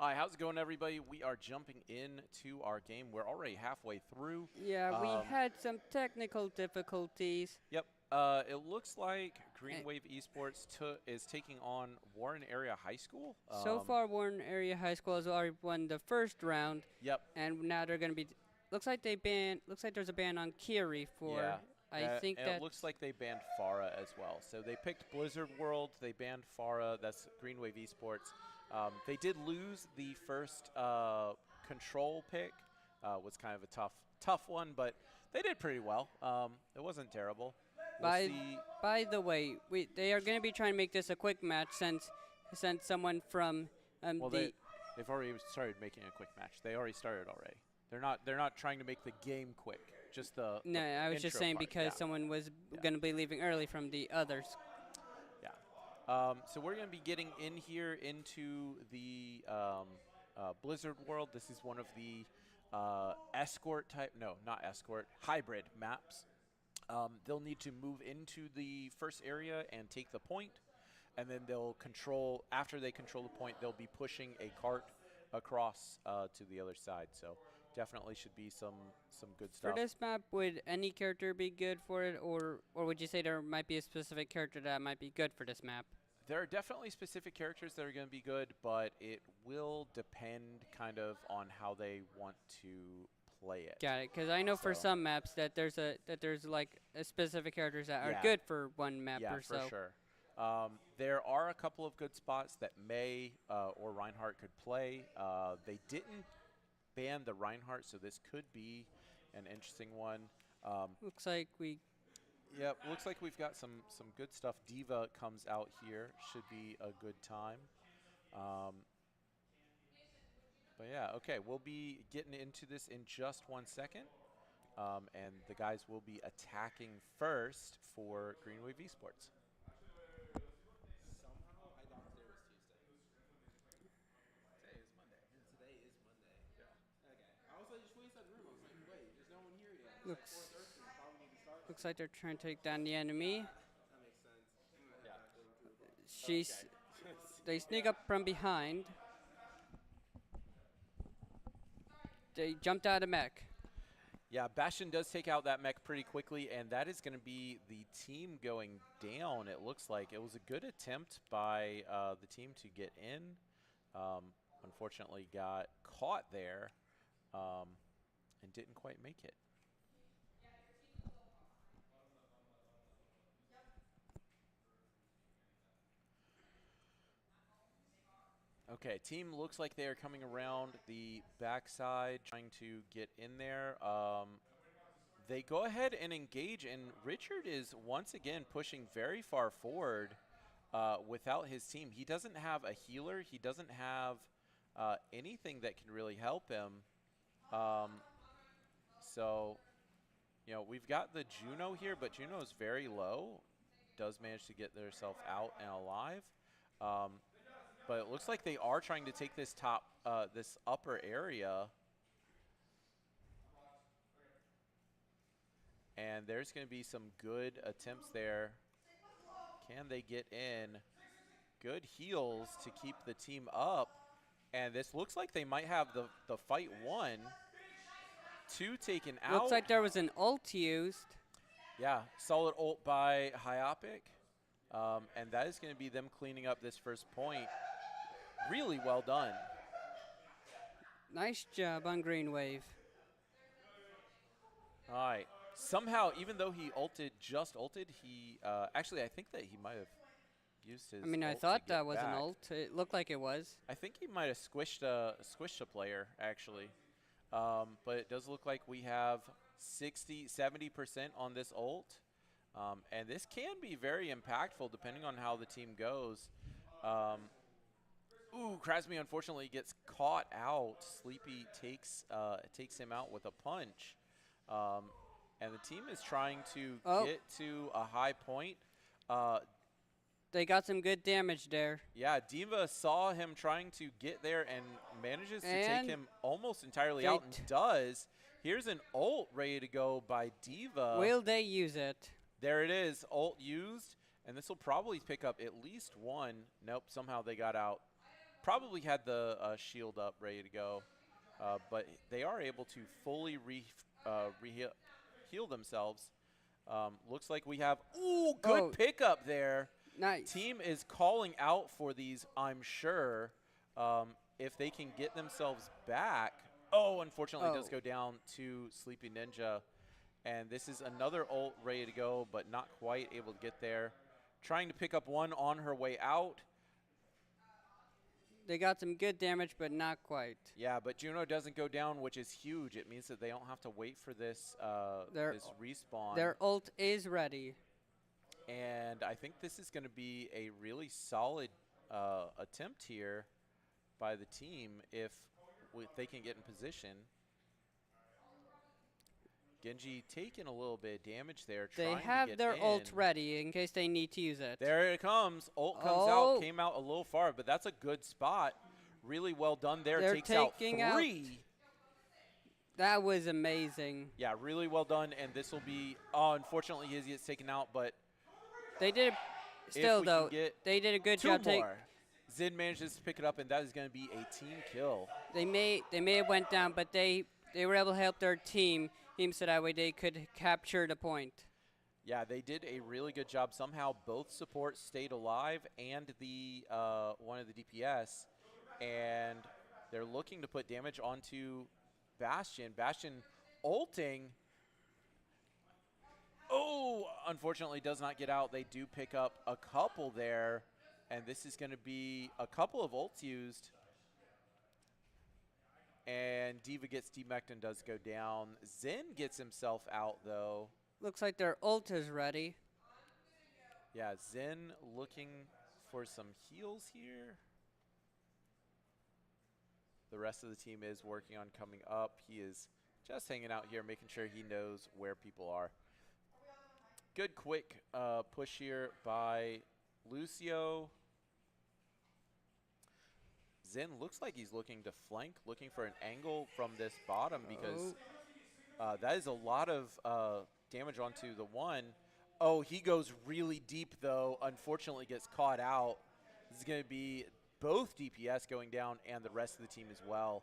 Hi, how's it going, everybody? We are jumping into our game. We're already halfway through. Yeah, we had some technical difficulties. Yep. It looks like Green Wave Esports is taking on Warren Area High School. So far, Warren Area High School has already won the first round. Yep. And now they're going to be. Looks like there's a ban on Kiri for. Yeah. I think and it looks like they banned Farah as well. So they picked Blizzard World. They banned Farah. That's Green Wave Esports. They did lose the first control pick. Was kind of a tough one, but they did pretty well. It wasn't terrible. By the way, they are going to be trying to make this a quick match since someone from they've already started making a quick match. They already started already. They're not trying to make the game quick. Just the no. I was just saying part. because someone was going to be leaving early from the others. Yeah. So we're going to be getting in here into the Blizzard world. This is one of the escort type. No, not escort. Hybrid maps. They'll need to move into the first area and take the point, and then they'll control. After they control the point, they'll be pushing a cart across to the other side. So definitely should be some good stuff. For this map, would any character be good for it, or would you say there might be a specific character that might be good for this map? There are definitely specific characters that are going to be good, but it will depend kind of on how they want to play it. Got it, because I know for some maps that there's like a specific characters that are good for one map or so. Yeah, for sure. There are a couple of good spots that May or Reinhardt could play. They didn't ban the Reinhardt, so this could be an interesting one. Looks like we. Yeah, looks like we've got some good stuff. Diva comes out here, should be a good time. But yeah, okay, we'll be getting into this in just 1 second. And the guys will be attacking first for Green Wave Esports. Somehow I thought today was Tuesday. Today is Monday. And today is Monday. Yeah. Okay. I was like, just wait inside the room. I was like, wait, there's no one here yet. Looks like they're trying to take down the enemy. That makes sense. Yeah. They sneak up from behind. They jumped out of mech. Yeah, Bastion does take out that mech pretty quickly, and that is going to be the team going down, it looks like. It was a good attempt by the team to get in. Unfortunately got caught there and didn't quite make it. Okay, team looks like they are coming around the backside, trying to get in there. They go ahead and engage, and Richard is once again pushing very far forward without his team. He doesn't have a healer. He doesn't have anything that can really help him. So, you know, we've got the Juno here, but Juno is very low. Does manage to get herself out and alive. But it looks like they are trying to take this this upper area. And there's going to be some good attempts there. Can they get in? Good heals to keep the team up. And this looks like they might have the fight won. 2 taken out. Looks like there was an ult used. Yeah, solid ult by Hyopic. And that is going to be them cleaning up this first point. Really well done. Nice job on Green Wave. All right. Somehow, even though he just ulted, he actually, I think that he might have used his ult I thought that was back. an ult. It looked like it was. I think he might have squished a player, actually. But it does look like we have 70% on this ult. And this can be very impactful depending on how the team goes. Krasmi unfortunately gets caught out. Sleepy takes him out with a punch. And the team is trying to get to a high point. They got some good damage there. Yeah, Diva saw him trying to get there and manages to take him almost entirely out, and does. Here's an ult ready to go by Diva. Will they use it? There it is, ult used, and this will probably pick up at least one. Nope, somehow they got out. probably had the shield up ready to go, but they are able to fully heal themselves. Looks like we have, ooh, good Oh, pickup there. nice. Team is calling out for these, I'm sure. If they can get themselves back. Oh, unfortunately, it does Oh. go down to Sleepy Ninja. And this is another ult ready to go, but not quite able to get there. Trying to pick up one on her way out. They got some good damage, but not quite. Yeah, but Juno doesn't go down, which is huge. It means that they don't have to wait for this, this respawn. Their ult is ready. And I think this is going to be a really solid attempt here by the team if they can get in position. Genji taking a little bit of damage there. They trying have to get their in. ult ready in case they need to use it. There it comes. Ult comes Oh. out. Came out a little far, but that's a good spot. Really well done there. They're Takes out taking out- 3. That was amazing. Yeah, really well done. And this will be, unfortunately, he gets taken out, but They did it. if Still, we though, can get they did a good 2 job. more. Zin manages to pick it up, and that is going to be a team kill. They may have went down, but they were able to help their team so that way they could capture the point. Yeah, they did a really good job. Somehow both supports stayed alive and the one of the DPS, and they're looking to put damage onto Bastion. Bastion ulting. Oh, unfortunately does not get out. They do pick up a couple there, and this is going to be a couple of ults used. And Diva gets demeched and does go down. Zen gets himself out, though. Looks like their ult is ready. Yeah, Zen looking for some heals here. The rest of the team is working on coming up. He is just hanging out here, making sure he knows where people are. Good quick push here by Lucio. Zen looks like he's looking to flank, looking for an angle from this bottom because that is a lot of damage onto the one. Oh, he goes really deep, though. Unfortunately, gets caught out. This is going to be both DPS going down and the rest of the team as well.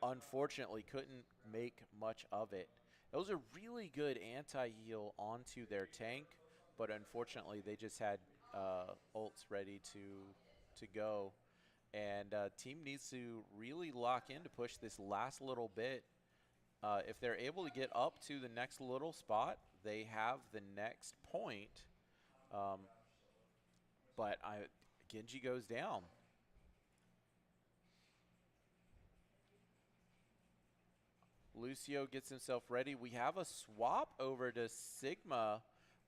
Unfortunately, couldn't make much of it. That was a really good anti-heal onto their tank, but unfortunately, they just had ults ready to go. And team needs to really lock in to push this last little bit. If they're able to get up to the next little spot, they have the next point. But Genji goes down. Lucio gets himself ready. We have a swap over to Sigma,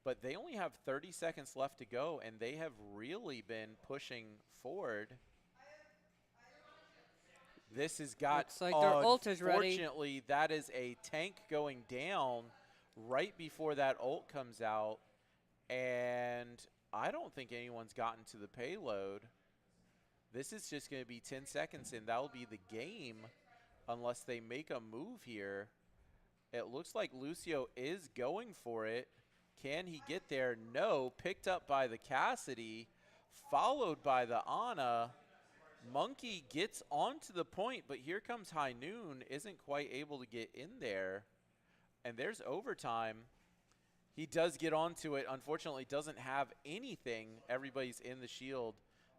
but they only have 30 seconds left to go, and they have really been pushing forward. This has got, Looks like their ult is ready. Unfortunately, that is a tank going down right before that ult comes out, and I don't think anyone's gotten to the payload. This is just going to be 10 seconds, and that'll be the game unless they make a move here. It looks like Lucio is going for it. Can he get there? No. Picked up by the Cassidy, followed by the Ana. Monkey gets onto the point, but here comes High Noon, isn't quite able to get in there. And there's overtime. He does get onto it. Unfortunately, doesn't have anything. Everybody's in the shield.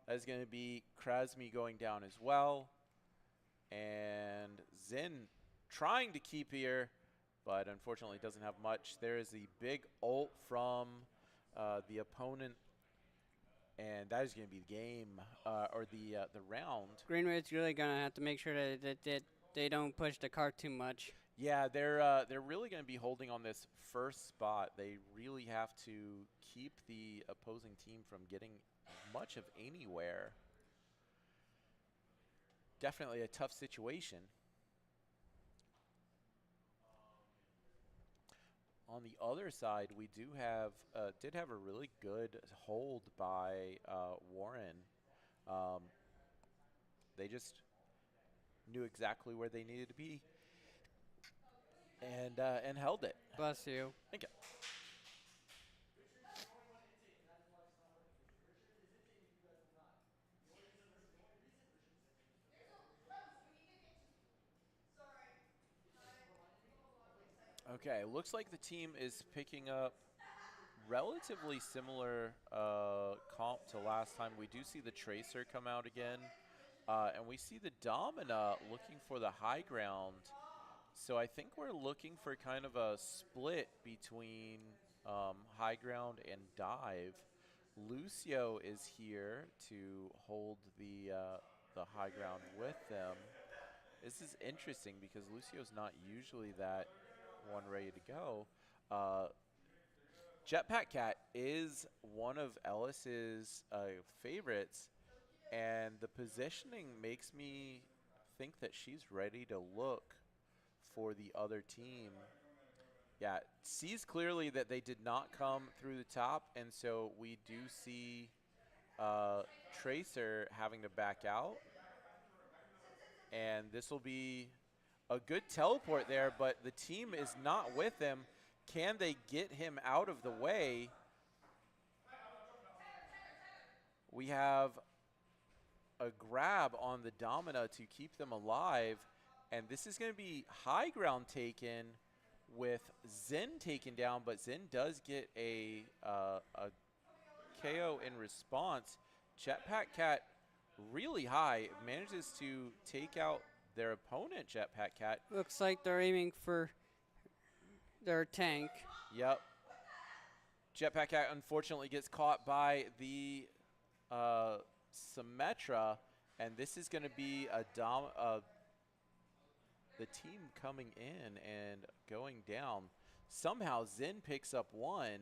That is going to be Krasmi going down as well. And Zen trying to keep here, but unfortunately doesn't have much. There is the big ult from the opponent. And that is going to be the game, or the round. Greenwood's really gonna have to make sure that they don't push the cart too much. Yeah, they're really going to be holding on this first spot. They really have to keep the opposing team from getting much of anywhere. Definitely a tough situation. On the other side, we did have a really good hold by Warren. They just knew exactly where they needed to be and held it. Bless you. Thank you. Okay, looks like the team is picking up relatively similar comp to last time. We do see the Tracer come out again, and we see the Domina looking for the high ground. So I think we're looking for kind of a split between high ground and dive. Lucio is here to hold the high ground with them. This is interesting because Lucio's not usually that one ready to go. Jetpack Cat is one of Ellis's favorites, and the positioning makes me think that she's ready to look for the other team. Yeah, sees clearly that they did not come through the top, and so we do see Tracer having to back out. And this will be a good teleport there, but the team is not with him. Can they get him out of the way? We have a grab on the Domina to keep them alive, and this is going to be high ground taken with Zen taken down, but Zen does get a KO in response. Jetpack Cat really high, manages to take out their opponent, Jetpack Cat. Looks like they're aiming for their tank. Yep. Jetpack Cat unfortunately gets caught by the Symmetra, and this is going to be the team coming in and going down. Somehow Zen picks up one.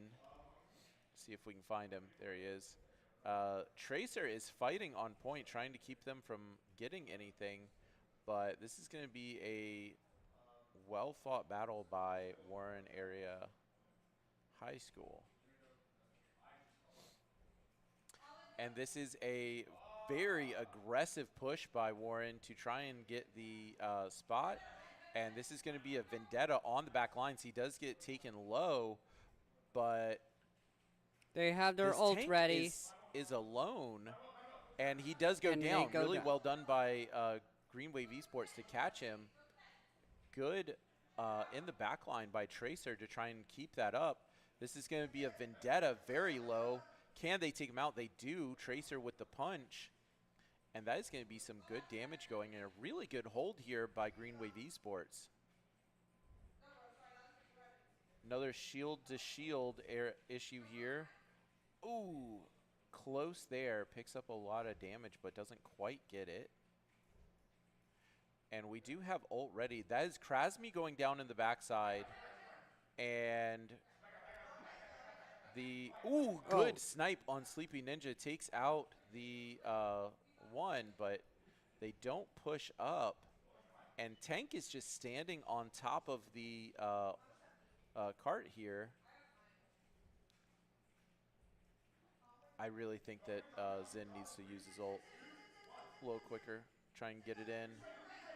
See if we can find him. There he is. Tracer is fighting on point, trying to keep them from getting anything, but this is going to be a well-fought battle by Warren Area High School. And this is a very aggressive push by Warren to try and get the spot. And this is going to be a vendetta on the back lines. He does get taken low, but they have their ult ready. Is alone, and he does go And down. go really down. well done by Green Wave Esports to catch him. Good in the back line by Tracer to try and keep that up. This is going to be a vendetta, very low. Can they take him out? They do. Tracer with the punch. And that is going to be some good damage going in. A really good hold here by Green Wave Esports. Another shield-to-shield issue here. Ooh, close there. Picks up a lot of damage, but doesn't quite get it. And we do have ult ready. That is Krasmi going down in the backside. And the, good snipe on Sleepy Ninja. Takes out the one, but they don't push up. And Tank is just standing on top of the cart here. I really think that Zen needs to use his ult a little quicker. Try and get it in.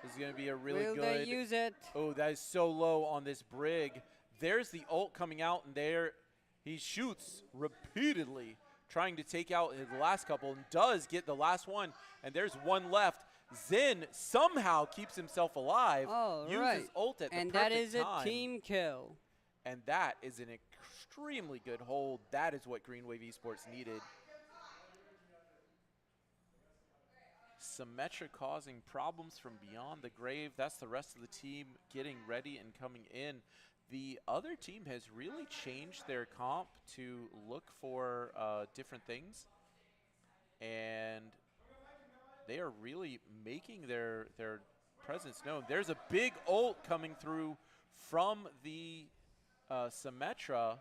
This is going to be a really Will good. they use it? Oh, that is so low on this Brig. There's the ult coming out, and there he shoots repeatedly, trying to take out his last couple, and does get the last one. And there's one left. Zen somehow keeps himself alive. Oh, uses right. ult at the And perfect that is time. a team kill. And that is an extremely good hold. That is what Green Wave Esports needed. Symmetra causing problems from beyond the grave. That's the rest of the team getting ready and coming in. The other team has really changed their comp to look for different things. And they are really making their presence known. There's a big ult coming through from the Symmetra.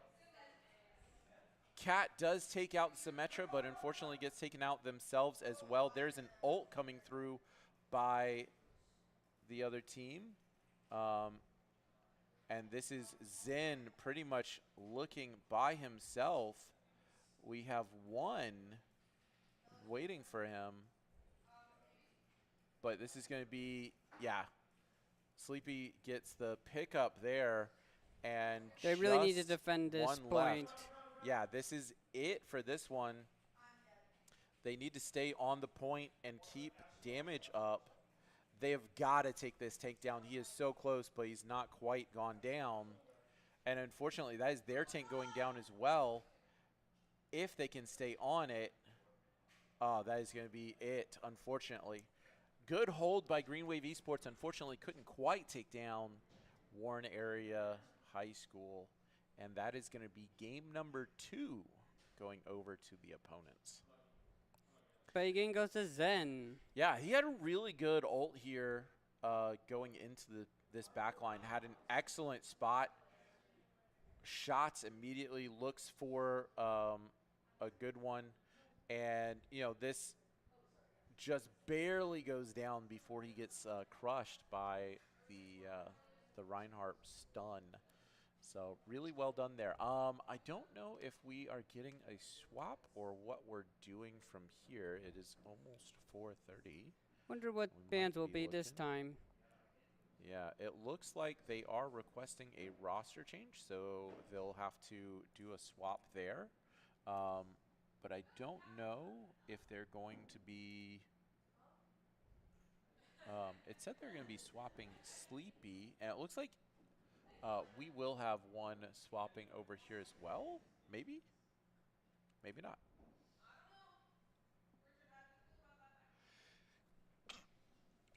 Cat does take out Symmetra, but unfortunately gets taken out themselves as well. There's an ult coming through by the other team. And this is Zen pretty much looking by himself. We have one waiting for him. But this is going to be, yeah. Sleepy gets the pickup there. And they really need to defend this point. Left. Yeah, this is it for this one. They need to stay on the point and keep damage up. They have got to take this tank down. He is so close, but he's not quite gone down. And unfortunately, that is their tank going down as well. If they can stay on it, that is going to be it, unfortunately. Good hold by Green Wave Esports. Unfortunately, couldn't quite take down Warren Area High School. And that is going to be game number 2 going over to the opponents. But again goes to Zen. Yeah, he had a really good ult here going into this backline. Had an excellent spot. Shots immediately, looks for a good one. And, this just barely goes down before he gets crushed by the Reinhardt stun. So really well done there. I don't know if we are getting a swap or what we're doing from here. It is almost 4:30. Wonder what We might bands will be this looking. time. Yeah, it looks like they are requesting a roster change, so they'll have to do a swap there. But I don't know if they're going to be. It said they're going to be swapping Sleepy, and it looks like we will have one swapping over here as well. Maybe? Maybe not.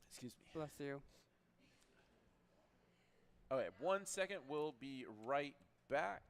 Excuse me. Bless you. Okay, 1 second. We'll be right back.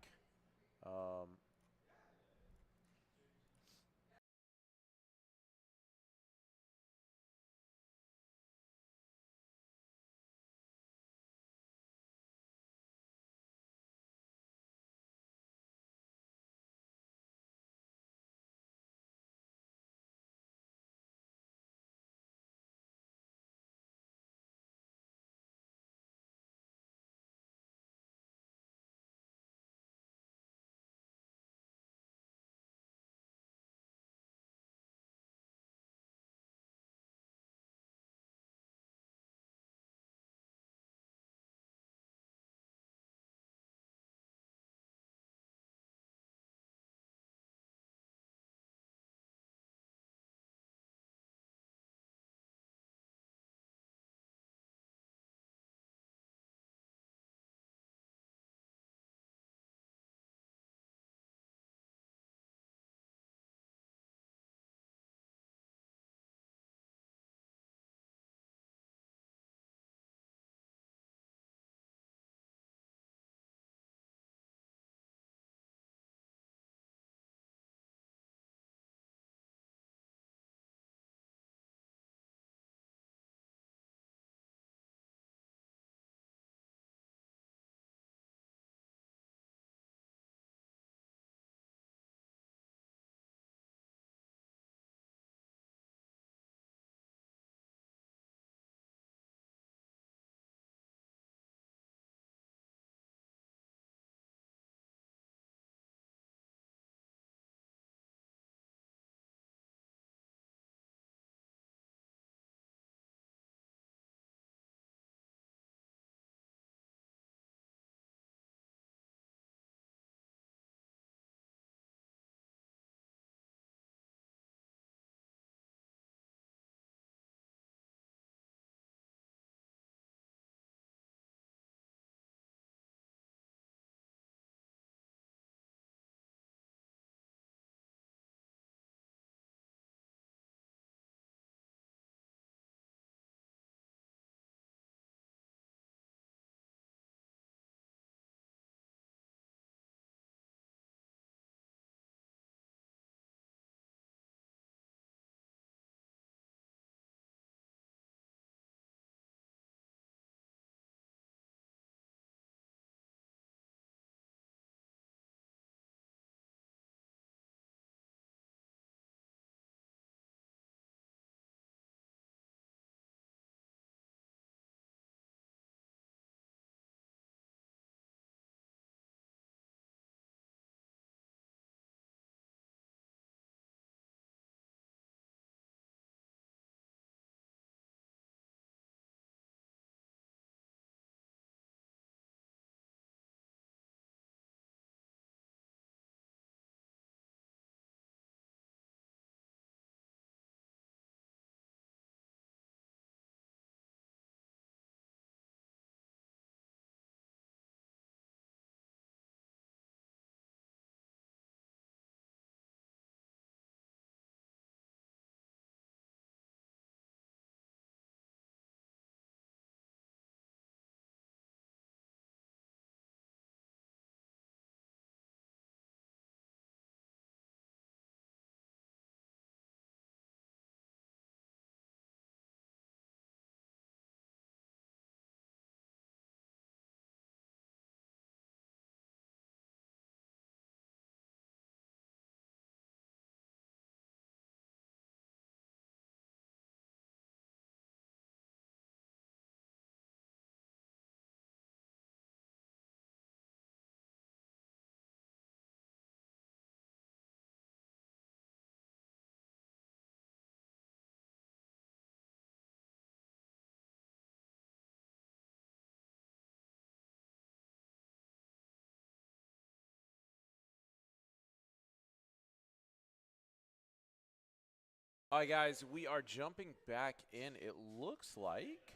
All right, guys, we are jumping back in. It looks like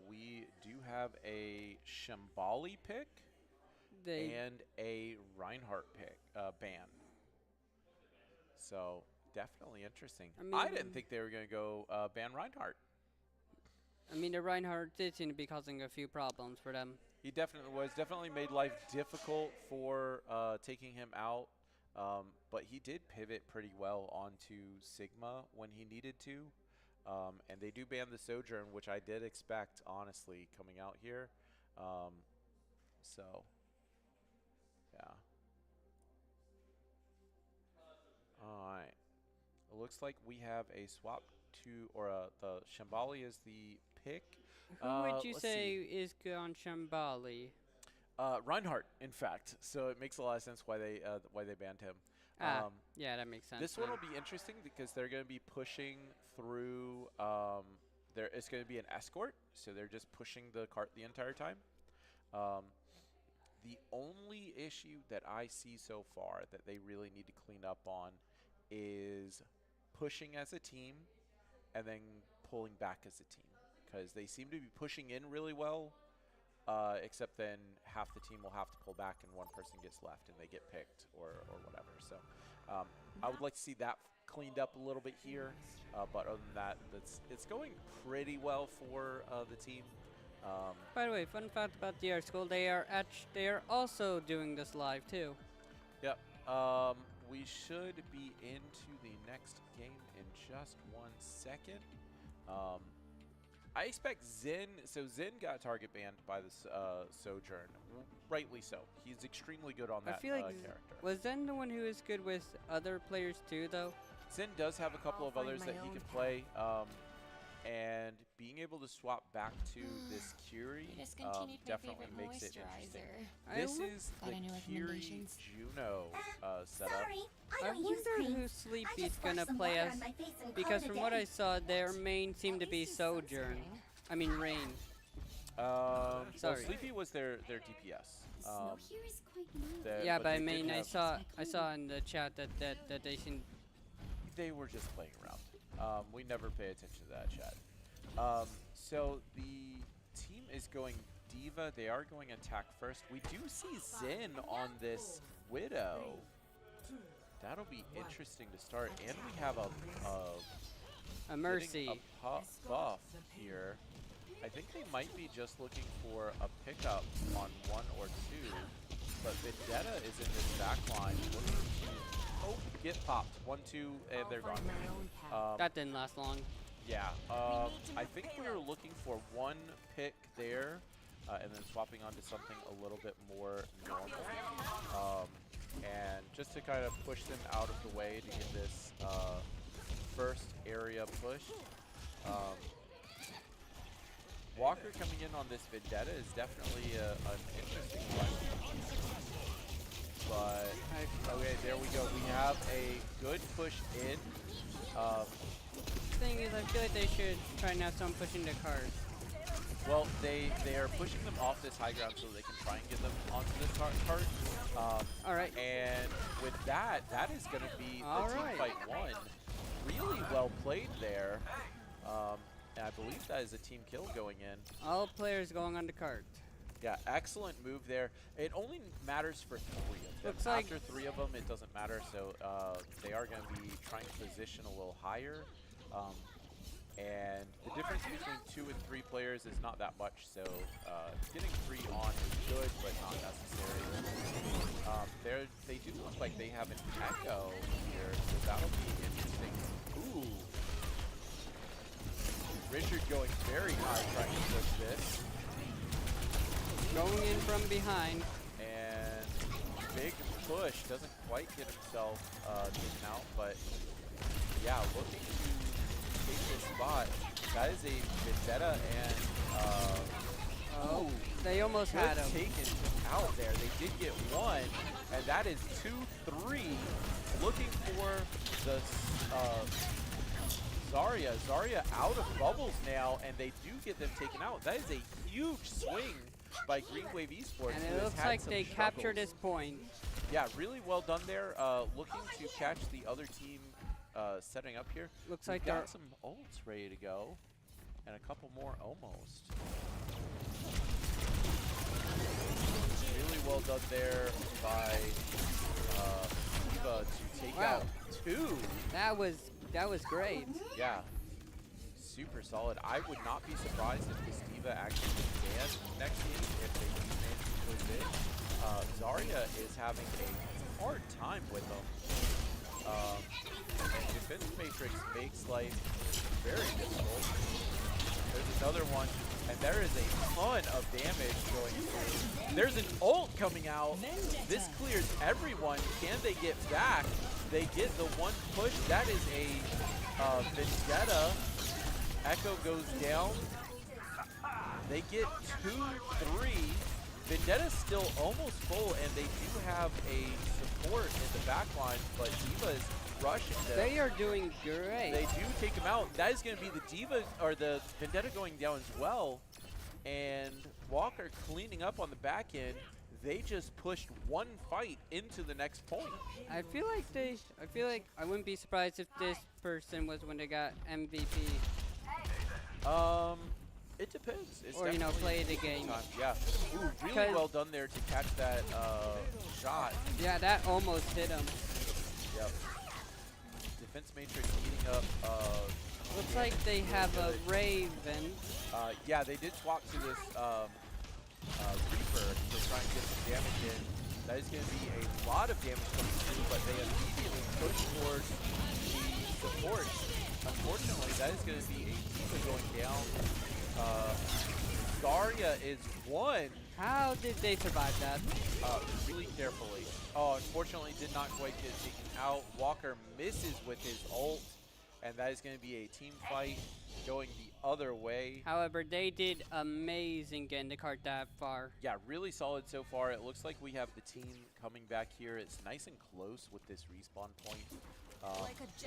we do have a Shambali pick and a Reinhardt pick ban. So definitely interesting. I didn't think they were going to go ban Reinhardt. I mean, the Reinhardt did seem to be causing a few problems for them. He definitely was. Definitely made life difficult for taking him out. But he did pivot pretty well onto Sigma when he needed to. And they do ban the Sojourn, which I did expect, honestly, coming out here. So, yeah. All right. It looks like we have a swap to, or the Shambali is the pick. Who would you say is good on Shambali? Reinhardt, in fact. So it makes a lot of sense why they banned him. Yeah, that makes sense. This one will be interesting because they're going to be pushing through. It's going to be an escort, so they're just pushing the cart the entire time. The only issue that I see so far that they really need to clean up on is pushing as a team and then pulling back as a team, because they seem to be pushing in really well. Except then half the team will have to pull back and one person gets left and they get picked or whatever. So I would like to see that cleaned up a little bit here. But other than that, it's going pretty well for the team. By the way, fun fact about DR School, they are also doing this live too. Yep. We should be into the next game in just 1 second. I expect Zen. So Zen got target banned by the Sojourn, rightly so. He's extremely good on that I feel like character. Was Zen the one who is good with other players too, though? Zen does have a couple of others that he can play, and being able to swap back to this Kiri definitely makes it interesting. This is the Kiri Juno setup. I wonder who Sleepy's gonna play as, because from what I saw, their main seemed to be Sojourn. I mean Rain. Well, Sleepy was their DPS. Yeah, but I mean, I saw in the chat that they seemed. They were just playing around. We never pay attention to that chat. So the team is going Diva. They are going attack first. We do see Zen on this Widow. That'll be interesting to start. And we have a Mercy. A buff here. I think they might be just looking for a pickup on 1 or 2. But Vendetta is in this back line looking to get popped. 1, 2, and they're gone. That didn't last long. Yeah. I think we were looking for 1 pick there, and then swapping onto something a little bit more normal. And just to kind of push them out of the way to get this first area push. Walker coming in on this Vendetta is definitely an interesting one. But, okay, there we go. We have a good push in. Thing is, I feel like they should try and have someone pushing the cars. Well, they are pushing them off this high ground so they can try and get them onto this cart. All right. And with that is going to be the team fight 1. Really well played there. And I believe that is a team kill going in. All players going on the cart. Yeah, excellent move there. It only matters for 3 of them. Looks like after 3 of them, it doesn't matter. So they are going to be trying to position a little higher. And the difference between 2 and 3 players is not that much, so getting 3 on is good, but not necessary. They do look like they have an echo here, so that'll be interesting. Ooh. Richard going very high trying to push this. Going in from behind. And big push, doesn't quite get himself taken out, but yeah, looking to take this spot. That is a Vendetta and they almost had him. Taken out there. They did get 1, and that is 2-3. Looking for the Zarya. Zarya out of bubbles now, and they do get them taken out. That is a huge swing by Green Wave Esports. And it looks like they captured this point. Yeah, really well done there. Looking to catch the other team setting up here. Looks We've like got some ults ready to go, and a couple more almost. Really well done there by Diva to take out 2. That was great. Yeah, super solid. I would not be surprised if this Diva actually gets banned next game if they do manage to push it. Zarya is having a hard time with them. And Defense Matrix makes life very difficult. There's another one, and there is a ton of damage going through. There's an ult coming out. This clears everyone. Can they get back? They get the one push. That is a Vendetta. Echo goes down. They get 2-3. Vendetta's still almost full, and they do have a support in the back line, but Diva is rushing them. They are doing great. They do take him out. That is going to be the Diva, or the Vendetta going down as well. And Walker cleaning up on the back end. They just pushed one fight into the next point. I feel like I wouldn't be surprised if this person was when they got MVP. It depends. It's or, you know, play the game. Time. Yeah. Ooh, really well done there to catch that shot. Yeah, that almost hit him. Yep. Defense Matrix eating up. Looks like they have a Raven. Yeah, they did swap to this Reaper to try and get some damage in. That is going to be a lot of damage coming through, but they immediately push towards the support. Unfortunately, that is going to be a Diva going down. Zarya is 1. How did they survive that? Really carefully. Oh, unfortunately did not quite get taken out. Walker misses with his ult, and that is going to be a team fight going the other way. However, they did amazing getting the card that far. Yeah, really solid so far. It looks like we have the team coming back here. It's nice and close with this respawn point.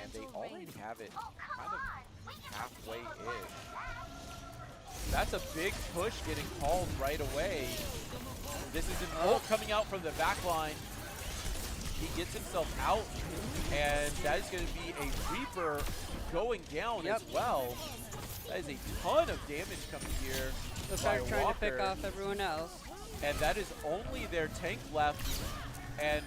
And they already have it kind of halfway-ish. That's a big push getting called right away. This is an ult coming out from the back line. He gets himself out, and that is going to be a Reaper going down as well. That is a ton of damage coming here. Looks like they're trying to pick off everyone else. And that is only their tank left, and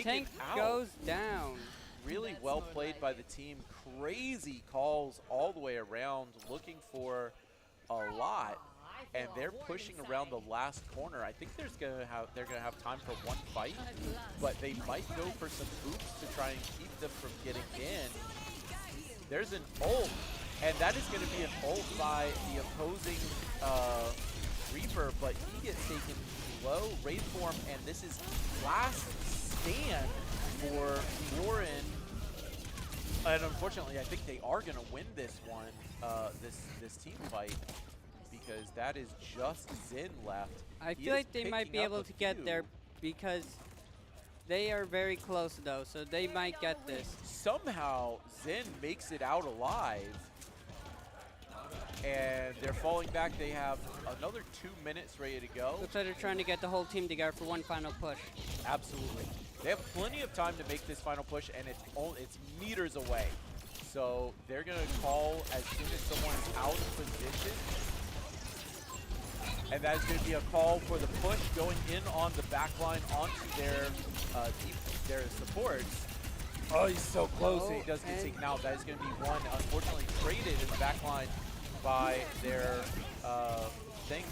tank out. Goes down. Really well played by the team. Crazy calls all the way around, looking for a lot, and they're pushing around the last corner. I think they're gonna have time for one fight, but they might go for some boots to try and keep them from getting in. There's an ult, and that is going to be an ult by the opposing Reaper, but he gets taken low, Wraith form, and this is last stand for Warren. And unfortunately, I think they are going to win this one, this team fight, because that is just Zin left. I feel like they might be able to get there because they are very close though, so they might get this. Somehow, Zin makes it out alive, and they're falling back. They have another 2 minutes ready to go. Looks like they're trying to get the whole team together for one final push. Absolutely. They have plenty of time to make this final push, and it's meters away. So they're going to call as soon as someone is out of position. And that is going to be a call for the push going in on the back line onto their supports. Oh, he's so close, and he does get taken out. That is going to be one, unfortunately, traded in the back line by their thing.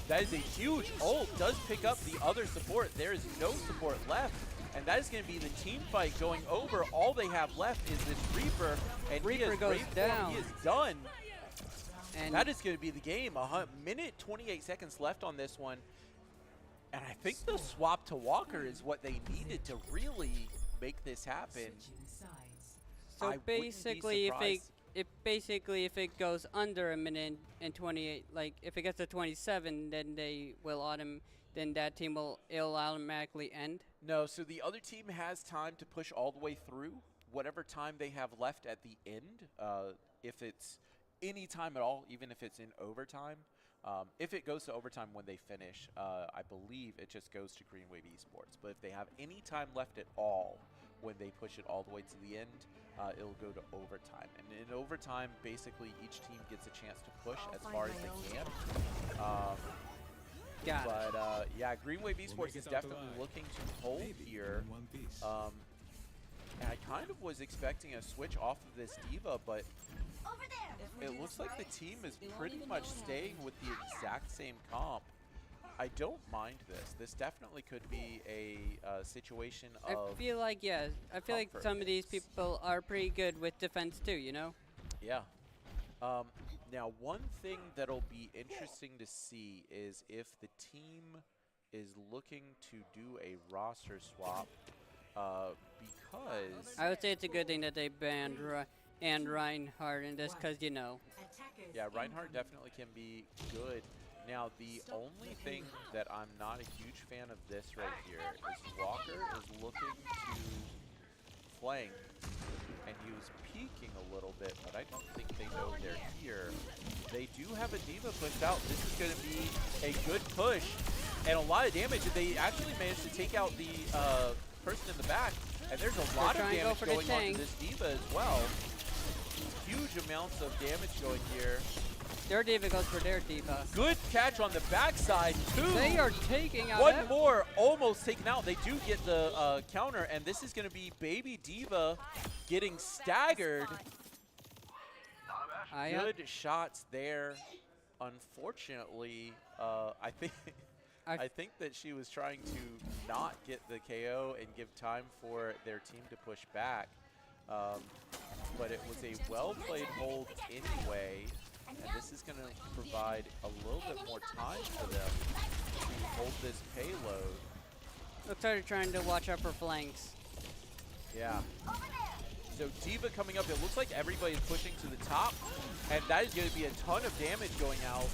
That is a huge ult. Does pick up the other support. There is no support left. And that is going to be the team fight going over. All they have left is this Reaper. And Reaper goes down. He is done. And that is going to be the game. A minute, 28 seconds left on this one. And I think the swap to Walker is what they needed to really make this happen. So basically, if it goes under a minute and 28, like if it gets to 27, then then that team it'll automatically end. No, so the other team has time to push all the way through whatever time they have left at the end. If it's any time at all, even if it's in overtime. If it goes to overtime when they finish, I believe it just goes to Wave Esports. But if they have any time left at all when they push it all the way to the end, it'll go to overtime. And in overtime, basically each team gets a chance to push as far as they can. But yeah, Wave Esports is definitely looking to hold here. And I kind of was expecting a switch off of this D.Va, but it looks like the team is pretty much staying with the exact same comp. I don't mind this. This definitely could be a situation of I feel like, yeah, I feel like some of these people are pretty good with defense too, you know? Yeah. Now, one thing that'll be interesting to see is if the team is looking to do a roster swap, because I would say it's a good thing that they banned Reinhardt in this, because, you know. Yeah, Reinhardt definitely can be good. Now, the only thing that I'm not a huge fan of this right here is Walker is looking to flank, and he was peeking a little bit, but I don't think they know they're here. They do have a D.Va pushed out. This is going to be a good push and a lot of damage. They actually managed to take out the person in the back, and there's a lot of damage going on to this D.Va as well. Huge amounts of damage going here. Their D.Va goes for their D.Va. Good catch on the backside, too. They are taking out one more, almost taken out. They do get the counter, and this is going to be Baby D.Va getting staggered. Good shots there. Unfortunately, I think that she was trying to not get the KO and give time for their team to push back. But it was a well-played hold anyway. And this is going to provide a little bit more time for them to hold this payload. Looks like they're trying to watch out for flanks. Yeah. So D.Va coming up, it looks like everybody's pushing to the top, and that is going to be a ton of damage going out.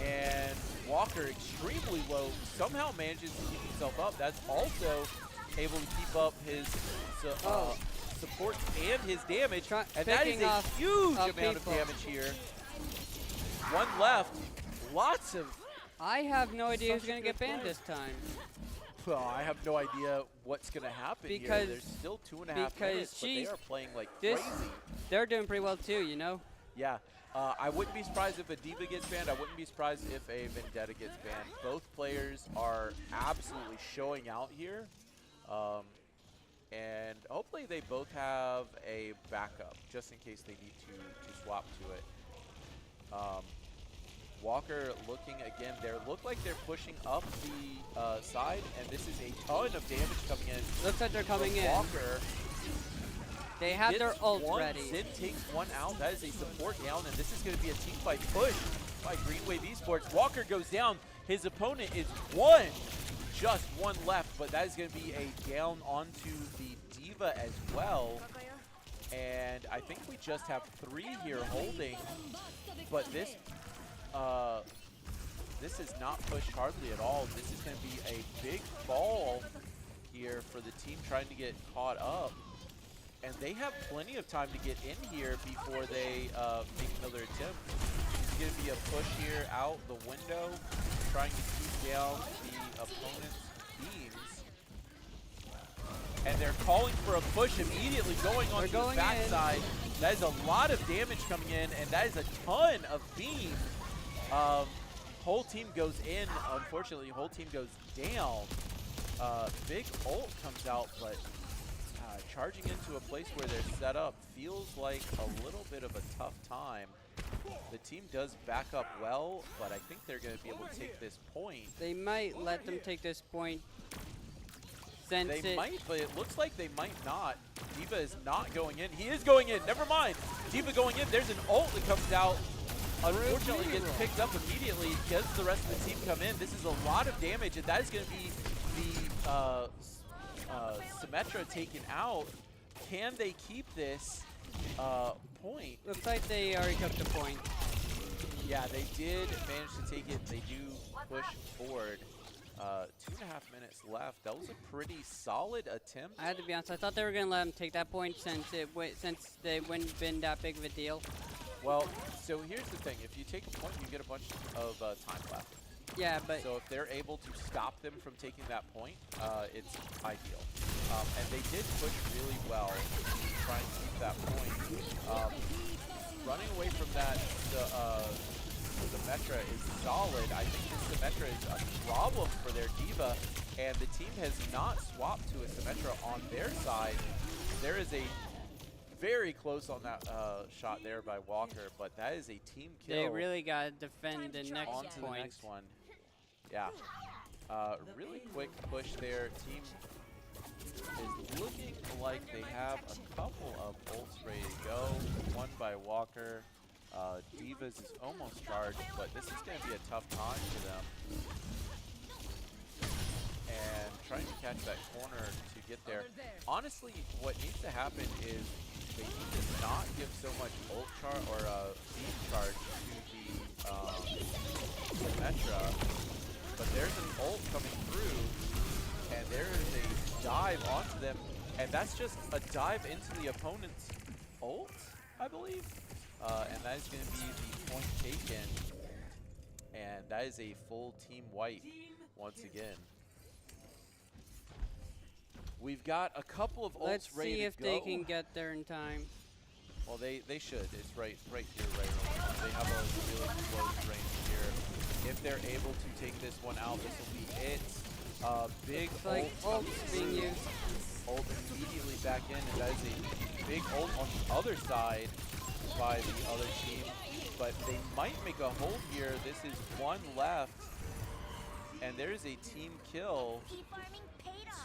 And Walker, extremely low, somehow manages to keep himself up. That's also able to keep up his support and his damage, and that is a huge amount of damage here. One left, lots of... I have no idea who's going to get banned this time. Well, I have no idea what's going to happen here. There's still 2.5 minutes, but they are playing like crazy. They're doing pretty well too, you know? Yeah. I wouldn't be surprised if a D.Va gets banned. I wouldn't be surprised if a Vendetta gets banned. Both players are absolutely showing out here. And hopefully they both have a backup, just in case they need to swap to it. Walker looking again. Look like they're pushing up the side, and this is a ton of damage coming in. Looks like they're coming in. Walker. They have their ult ready. Zin takes one out. That is a support down, and this is going to be a team fight push by Wave Esports. Walker goes down. His opponent is just one left, but that is going to be a down onto the D.Va as well. And I think we just have 3 here holding, but this is not pushed hardly at all. This is going to be a big fall here for the team trying to get caught up. And they have plenty of time to get in here before they make another attempt. It's going to be a push here out the window, trying to keep down the opponent's beams. And they're calling for a push immediately, going on to the backside. That is a lot of damage coming in, and that is a ton of beams. Whole team goes in, unfortunately, whole team goes down. Big ult comes out, but charging into a place where they're set up feels like a little bit of a tough time. The team does back up well, but I think they're going to be able to take this point. They might let them take this point. They might, but it looks like they might not. D.Va is not going in. He is going in. Never mind. D.Va going in. There's an ult that comes out. Unfortunately, gets picked up immediately. Gets the rest of the team come in. This is a lot of damage, and that is going to be the Symmetra taken out. Can they keep this point? Looks like they already took the point. Yeah, they did manage to take it. They do push forward. 2.5 minutes left. That was a pretty solid attempt. I had to be honest. I thought they were going to let them take that point since they wouldn't been that big of a deal. Well, so here's the thing. If you take a point, you get a bunch of time left. Yeah, but so if they're able to stop them from taking that point, it's ideal. And they did push really well to try and keep that point. Running away from that, the Symmetra is solid. I think this Symmetra is a problem for their Diva, and the team has not swapped to a Symmetra on their side. There is a very close on that shot there by Walker, but that is a team kill. they really got to defend the next On to point. the next one. Yeah. Really quick push there. Team is looking like they have a couple of ults ready to go. One by Walker. Divas is almost charged, but this is going to be a tough time for them. And trying to catch that corner to get there. Honestly, what needs to happen is they need to not give so much ult charge or beam charge to the Symmetra. But there's an ult coming through, and there is a dive onto them, and that's just a dive into the opponent's ult, I believe. And that is going to be the point taken, and that is a full team wipe once again. We've got a couple of ults Let's ready see to if go. they can get there in time. Well, they should. It's right here, right around. They have a really close range here. If they're able to take this one out, this will be it. Big Looks like ult ult's being used. Ult immediately back in, and that is a big ult on the other side by the other team. But they might make a hold here. This is one left, and there's a team kill.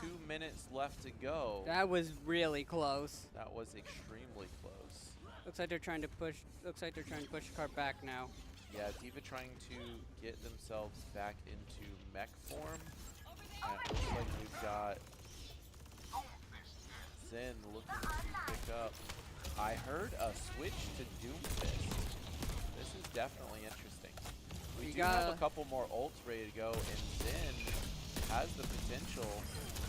2 minutes left to go. That was really close. That was extremely close. Looks like they're trying to push. Looks like they're trying to push the cart back now. Yeah, Diva trying to get themselves back into mech form. And it looks like we've got Zen looking to pick up. I heard a switch to Doomfist. This is definitely interesting. We do have a couple more ults ready to go, and Zen has the potential,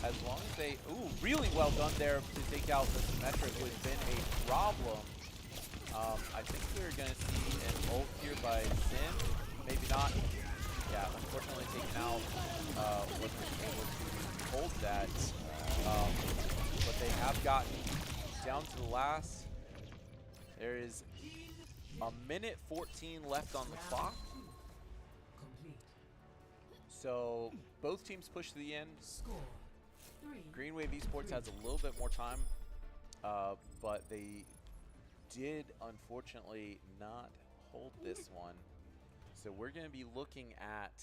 as long as they, ooh, really well done there to take out the Symmetra, who has been a problem. I think we're going to see an ult here by Zen. Maybe not. Yeah, unfortunately taken out. Wasn't able to hold that. But they have gotten down to the last. There is a minute 14 left on the clock. So both teams push to the end. Green Wave Esports has a little bit more time, but they did unfortunately not hold this one. So we're going to be looking at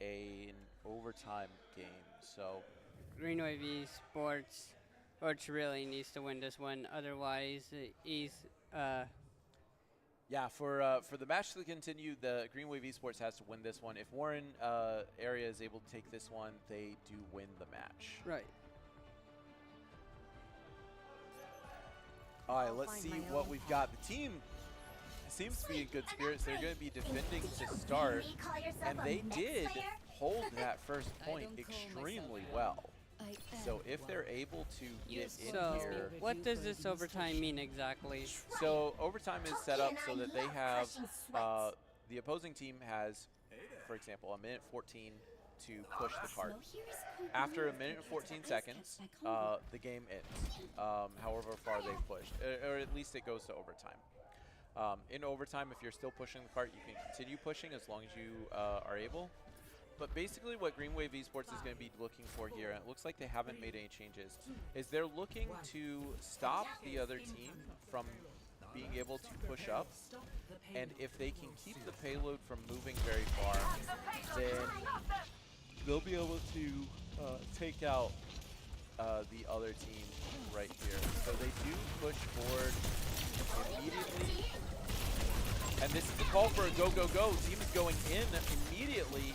an overtime game. So Green Wave Esports, which really needs to win this one. Otherwise, yeah, for the match to continue, the Green Wave Esports has to win this one. If Warren area is able to take this one, they do win the match. Right. All right, let's see what we've got. The team seems to be in good spirits. They're going to be defending to start, and they did hold that first point extremely well. So if they're able to get in here. What does this overtime mean exactly? So overtime is set up so that they have, the opposing team has, for example, a minute 14 to push the cart. After a minute and 14 seconds, the game ends, however far they've pushed, or at least it goes to overtime. In overtime, if you're still pushing the cart, you can continue pushing as long as you are able. But basically what Green Wave Esports is going to be looking for here, and it looks like they haven't made any changes, is they're looking to stop the other team from being able to push up. And if they can keep the payload from moving very far, then they'll be able to take out the other team right here. So they do push forward immediately. And this is the call for a go, go, go. Team is going in immediately.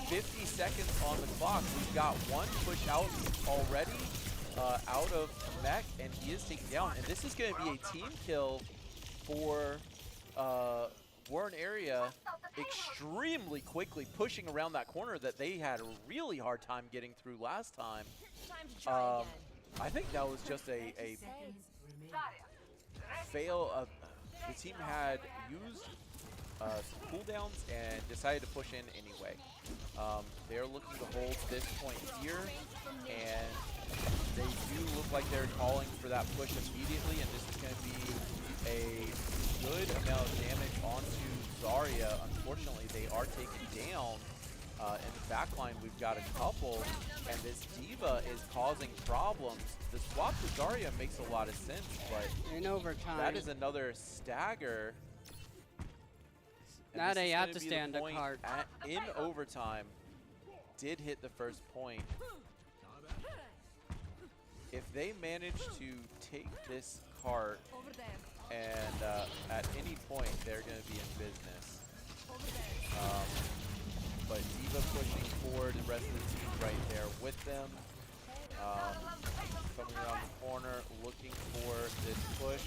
50 seconds on the clock. We've got one push out already out of mech, and he is taken down. And this is going to be a team kill for Warren area extremely quickly, pushing around that corner that they had a really hard time getting through last time. I think that was just a fail of the team had used some cooldowns and decided to push in anyway. They're looking to hold this point here, and they do look like they're calling for that push immediately, and this is going to be a good amount of damage onto Zarya. Unfortunately, they are taken down. In the backline, we've got a couple, and this D.Va is causing problems. The swap to Zarya makes a lot of sense, but in overtime, that is another stagger. And now they have to stay on the card. In overtime, did hit the first point. If they manage to take this cart and at any point they're going to be in business. But D.Va pushing forward, the rest of the team right there with them. Coming around the corner, looking for this push.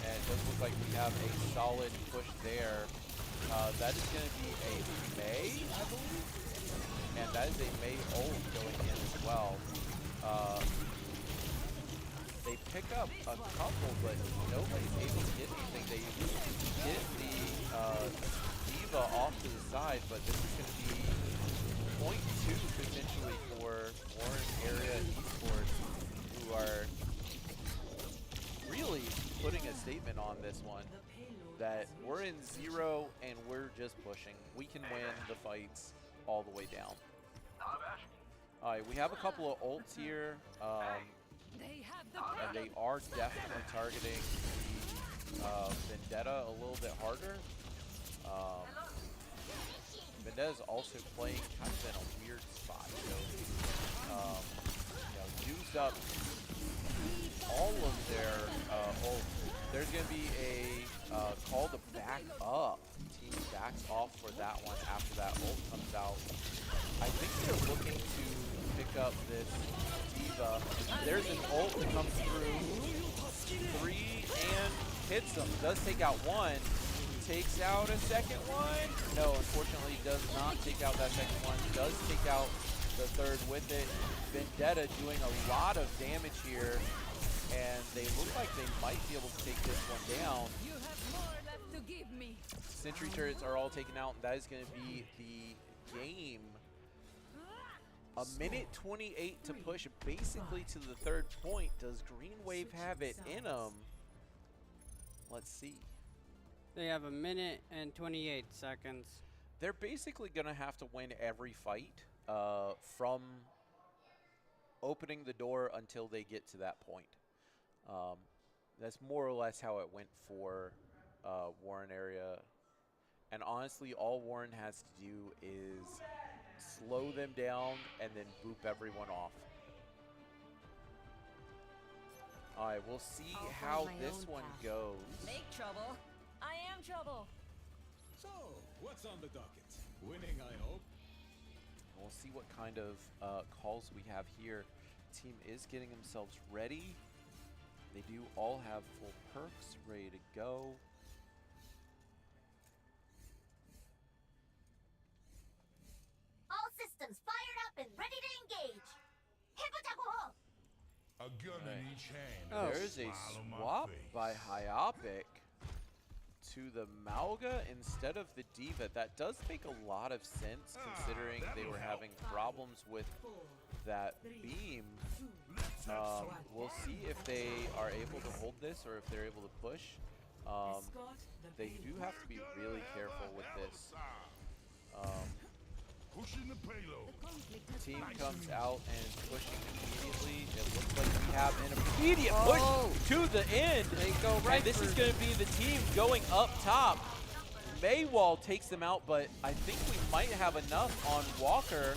And it does look like we have a solid push there. That is going to be a Mei, I believe. And that is a Mei ult going in as well. They pick up a couple, but nobody's able to get anything. They get the D.Va off to the side, but this is going to be point 2 potentially for Warren Area Esports, who are really putting a statement on this one that we're in 0 and we're just pushing. We can win the fights all the way down. All right, we have a couple of ults here, and they are definitely targeting the Vendetta a little bit harder. Vendetta's also playing kind of in a weird spot. So, used up all of their ult. There's going to be a call to back up. Team backs off for that one after that ult comes out. I think they're looking to pick up this D.Va. There's an ult that comes through. 3 and hits them. Does take out one. Takes out a second one. No, unfortunately does not take out that second one. Does take out the third with it. Vendetta doing a lot of damage here, and they look like they might be able to take this one down. You have more left to give me. Sentry turrets are all taken out, and that is going to be the game. A minute 28 to push basically to the third point. Does Green Wave have it in them? Let's see. They have a minute and 28 seconds. They're basically going to have to win every fight from opening the door until they get to that point. That's more or less how it went for Warren Area. And honestly, all Warren has to do is slow them down and then boop everyone off. All right, we'll see how this one goes. Make trouble. I am trouble. So, what's on the docket? Winning, I hope. We'll see what kind of calls we have here. Team is getting themselves ready. They do all have full perks ready to go. All systems fired up and ready to engage. 해보자고! A gun in each hand. Oh. There's a Smile on my swap face. by Hyopic to the Malga instead of the D.Va. That does make a lot of sense considering they were having problems with that beam. We'll see if they are able to hold this or if they're able to push. They do have to be really careful with this. Pushing the payload. Team comes out and is pushing immediately. It looks like we have an immediate push to the end. They go right. And this is going to be the team going up top. Maywall takes them out, but I think we might have enough on Walker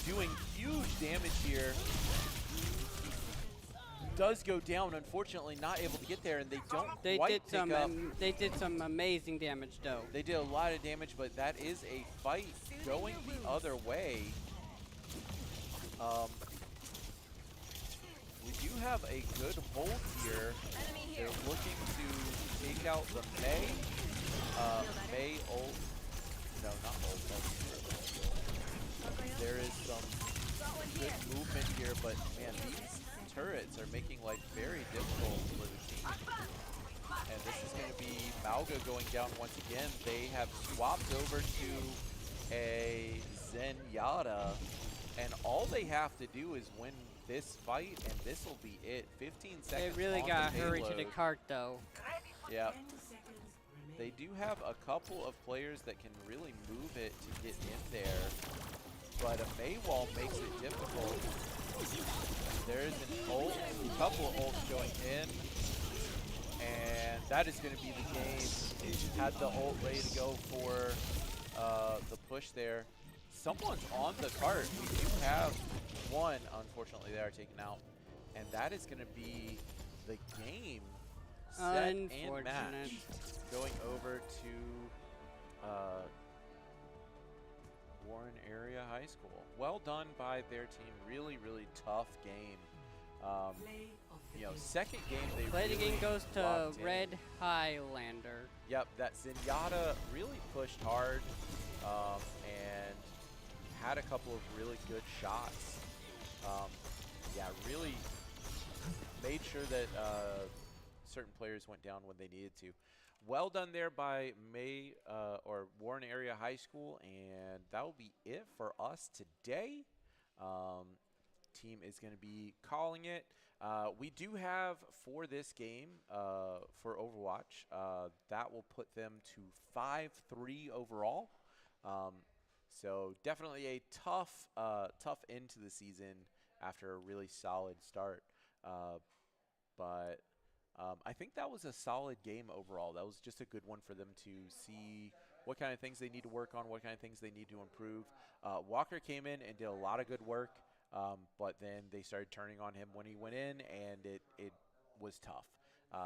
doing huge damage here. Does go down, unfortunately not able to get there, and they don't quite pick up. They did some amazing damage though. They did a lot of damage, but that is a fight going the other way. We do have a good hold here. They're looking to take out the Mei. Mei ult. No, not ult. There is some good movement here, but man, these turrets are making life very difficult for the team. And this is going to be Mauga going down once again. They have swapped over to a Zenyatta, and all they have to do is win this fight, and this will be it. 15 seconds. They really on gotta the hurry to the payload. cart, though. Yeah. They do have a couple of players that can really move it to get in there, but a Maywall makes it difficult. There's an ult, a couple of ults going in, and that is going to be the game. Had the ult ready to go for the push there. Someone's on the cart. We do have one, unfortunately, they are taken out, and that is going to be the game. Set and match going over to Warren Area High School. Well done by their team. Really, really tough game. You know, second game they Play the really game goes to locked in. Red Highlander. Yep, that Zenyatta really pushed hard and had a couple of really good shots. Yeah, really made sure that certain players went down when they needed to. Well done there by Warren Area High School, and that will be it for us today. Team is going to be calling it. We do have for this game for Overwatch that will put them to 5-3 overall. So definitely a tough end to the season after a really solid start. But I think that was a solid game overall. That was just a good one for them to see what kind of things they need to work on, what kind of things they need to improve. Walker came in and did a lot of good work, but then they started turning on him when he went in, and it was tough.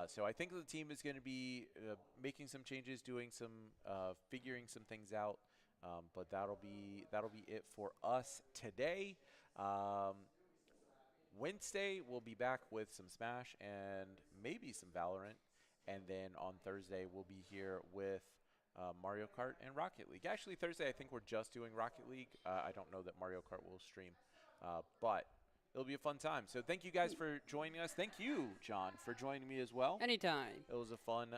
So I think the team is going to be making some changes, doing some figuring some things out. But that'll be it for us today. Wednesday, we'll be back with some Smash and maybe some Valorant. And then on Thursday, we'll be here with Mario Kart and Rocket League. Actually, Thursday, I think we're just doing Rocket League. I don't know that Mario Kart will stream. But it'll be a fun time. So thank you guys for joining us. Thank you, John, for joining me as well. Anytime. It was a fun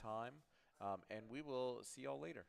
time. And we will see y'all later.